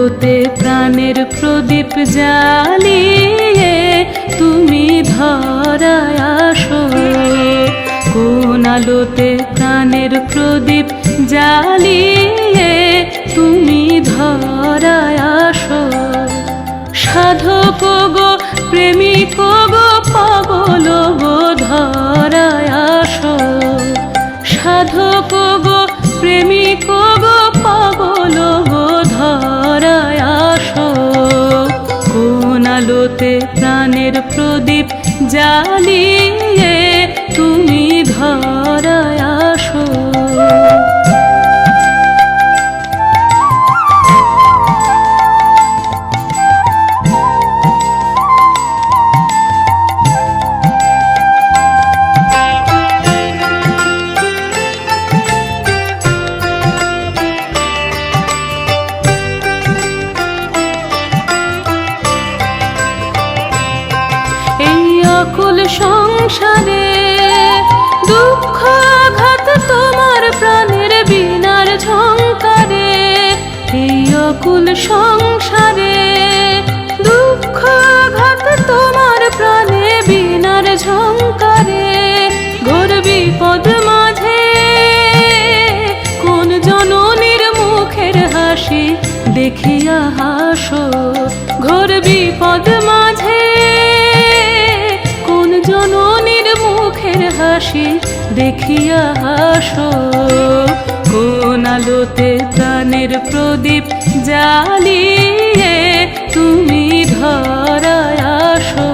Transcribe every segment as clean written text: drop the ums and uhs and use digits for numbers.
আলোতে প্রাণের প্রদীপ জ্বালিয়ে তুমি ধরায় আসো। কোন আলোতে প্রাণের প্রদীপ জ্বালিয়ে তুমি ধরায় আসো। সাধক গো প্রেমিক গো পাগল গো ধরায় আসো। সাধক গো প্রেমিক গো পাগল গো ধরায় আসো। কোন আলোতে প্রাণের প্রদীপ জ্বালিয়ে তুমি ধরায় আসো। অকুল সংসারে দুঃখ আঘাত তোমার প্রাণের বীণার ঝংকারে। এই অকুল সংসারে দুঃখ আঘাত তোমার প্রাণে বীণার ঝংকারে। ঘোর বিপদ মাঝে কোন জননীর মুখের হাসি দেখিয়া হাসো। ঘোর বিপদ মাঝে জননীর মুখের হাসি দেখিয়া হাসো। কোন আলোতে প্রাণের প্রদীপ জ্বালিয়ে তুমি ধরায় আসো।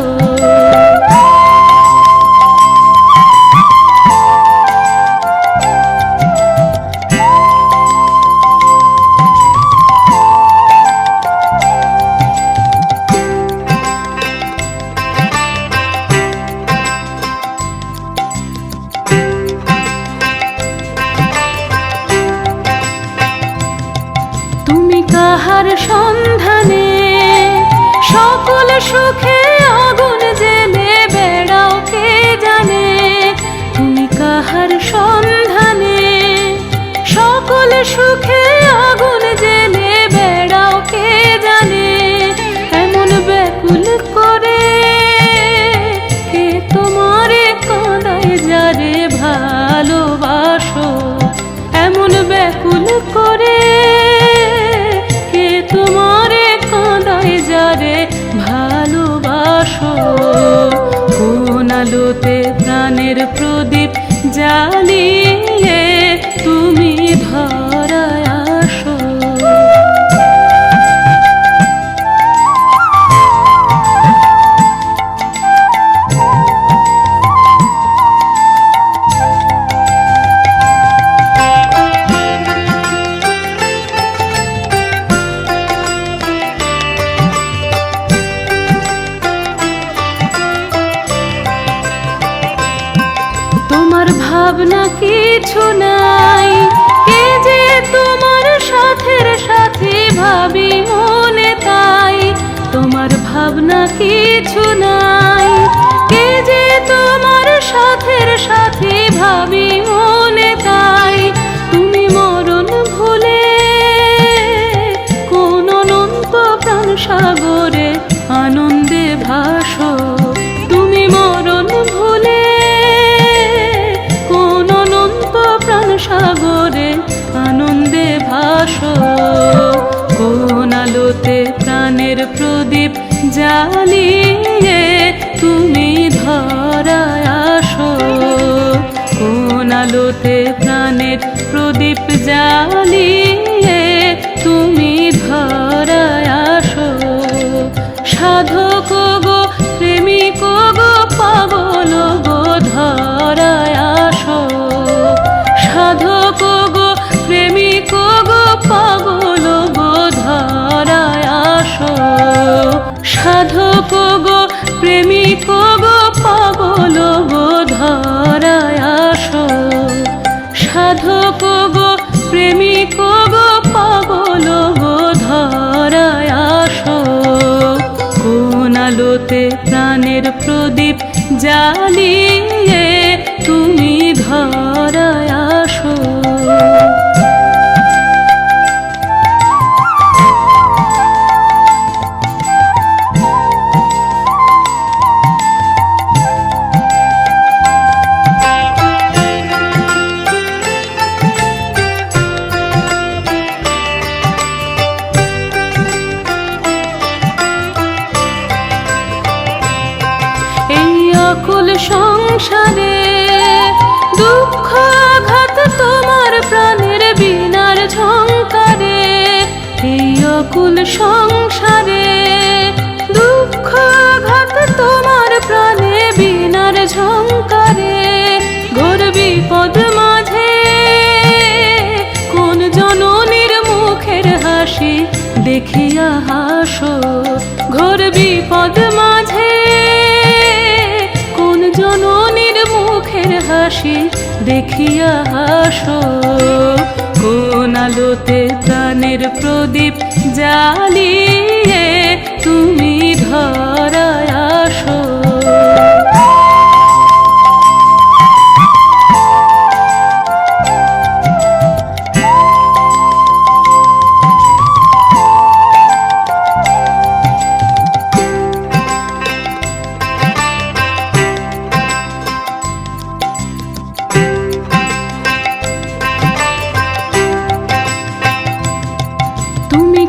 কাহার সন্ধানে সকল সুখে আগুন জেলে বেড়াও কে জানে। তুমি কাহার সন্ধানে সকল সুখে আগুন জেলে বেড়াও কে জানে। এমন ব্যাকুল করে কে তোমারে কাঁদায় যারে ভালোবাসো। এমন ব্যাকুল করে তোমারে কাঁদায় যারে ভালোবাসো। কোন আলোতে প্রাণের প্রদীপ জ্বালিয়ে তুমি ধরায় আসো। তোমার ভাবনা কিছু নাই কে যে তোমার সাথের সাথী ভাবি মনে তাই। তোমার ভাবনা কিছু নাই কে যে তোমার সাথের সাথী ভাবি মনে তাই। তুমি মরণ ভুলে কোন অনন্ত প্রাণ সাগরে আনন্দে ভাসো। তুমি মরণ ভুলে সাগরে আনন্দে ভাসো। কোন আলোতে প্রাণের প্রদীপ জ্বালিয়ে তুমি ধরায় আসো। কোন আলোতে প্রাণের প্রদীপ জ্বালিয়ে তুমি ধরায় আসো। সাধক গো প্রেমিক গো পাগল গো ধরায় আসো। সাধক গো প্রেমিক গো পাগল গো ধরায় আসো। সাধক গো প্রেমিক গো পাগল গো ধরায় আসো। সাধক গো প্রেমিক গো পাগল গো ধরায় আসো। কোন আলোতে প্রাণের প্রদীপ জ্বালিয়ে তুমি ধরায় আসো। এই অকুল সংসারে দুঃখ আঘাত তোমার প্রাণের বীণার ঝংকারে। এই অকুল সংসারে দুঃখ আঘাত তোমার প্রাণে বীণার ঝংকারে। ঘোর বিপদ মাঝে কোন জননীর মুখের হাসি দেখিয়া হাসো। ঘোর বিপদ মাঝে কোন জননীর মুখের হাসি দেখিয়া হাসো। কোন আলোতে প্রাণের প্রদীপ জ্বালিয়ে তুমি ধরায় আসো।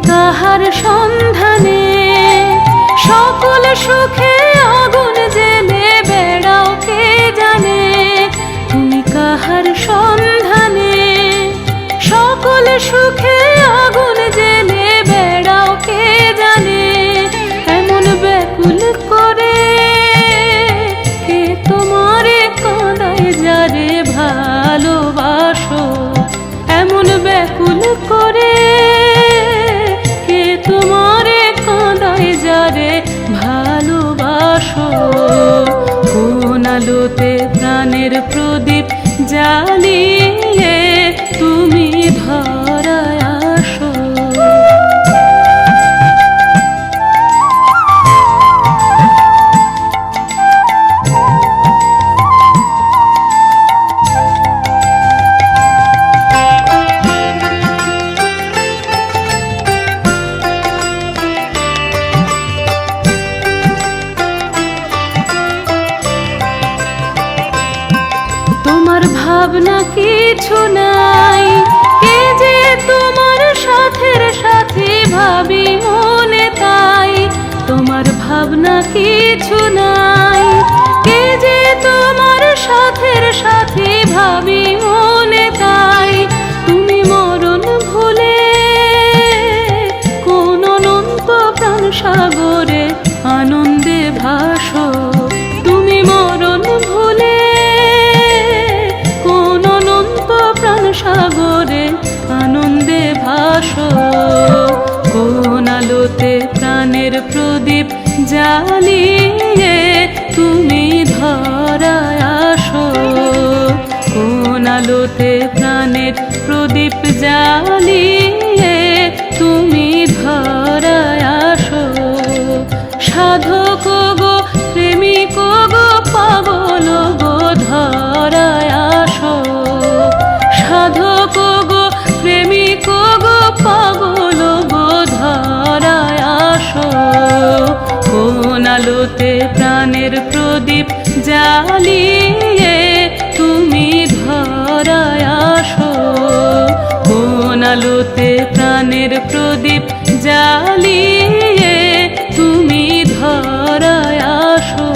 কাহার সন্ধানে সকল সুখে আগুন জেলে বেড়াও কে জানে। তুমি কাহার সন্ধানে সকল সুখে আগুন জেলে বেড়াও কে জানে। এমন ব্যাকুল করে কে তোমারে কাঁদায় যারে ভালোবাসো। এমন ব্যাকুল করে তোমারে কাঁদায় যারে ভালোবাসো। কোন আলোতে প্রাণের প্রদীপ জ্বালিয়ে তুমি ধরায় আসো। তোমার ভাবনা কিছু নাই, কে যে তোমার সাথের সাথী ভাবি মনে তাই। তোমার ভাবনা কিছু নাই, কে যে তোমার সাথের সাথী ভাবি মনে তাই। তুমি মরণ ভুলে কোন অনন্ত প্রাণ সাগরে আনন্দে ভাসো। তুমি মরণ ভুলে সাগরে আনন্দে ভাসো। কোন আলোতে প্রাণের প্রদীপ জ্বালিয়ে তুমি ধরায় আসো। কোন আলোতে প্রাণের প্রদীপ জ্বালিয়ে তুমি ধরায় আসো। সাধক গো প্রেমিক গো পাগল গো ধরায় আসো। সাধক গো প্রেমিক গো পাগল গো ধরায় আসো। কোন আলোতে প্রাণের প্রদীপ জ্বালিয়ে তুমি ধরায় আসো। কোন আলোতে প্রাণের প্রদীপ জ্বালিয়ে তুমি ধরায় আসো।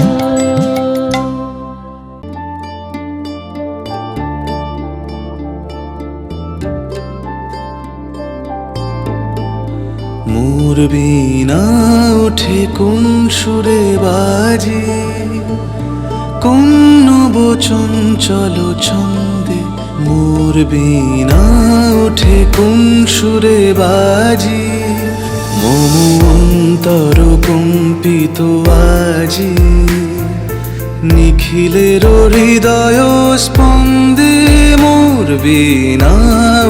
মোর বীণা ওঠে কোন সুরে বাজে, কোন নবচন চলো ছন্দে। মোর বীণা ওঠে কোন সুরে বাজে, মম অন্তর কম্পিত আজি। নিখিলের হৃদয় স্পন্দে মোর বীণা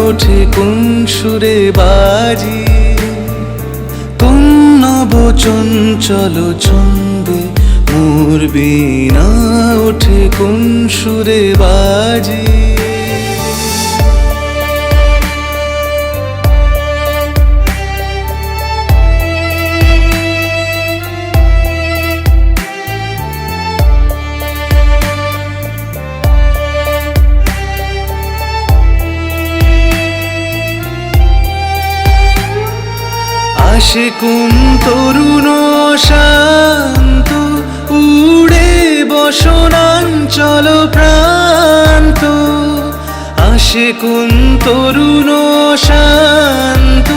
ওঠে কোন সুরে বাজে, চঞ্চল ছন্দে। মোর বীণা ওঠে কোন সুরে বাজে। আসে কোন তরুণ শান্ত উড়ে আসে কোন তরুণ শান্ত,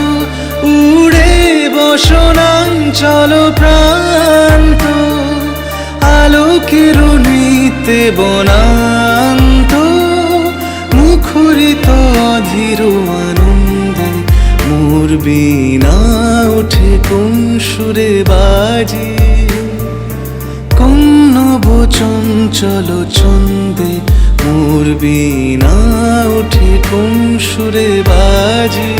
উড়ে বসনাঞ্চল প্রান্ত, আলোকের নৃত্যে বনান্ত, মুখরিত অধীর আনন্দে মোর বীণা ওঠে কোন সুরে বাজে। কোন নব চঞ্চল ছন্দে মোর বীণা ওঠে কোন সুরে বাজে।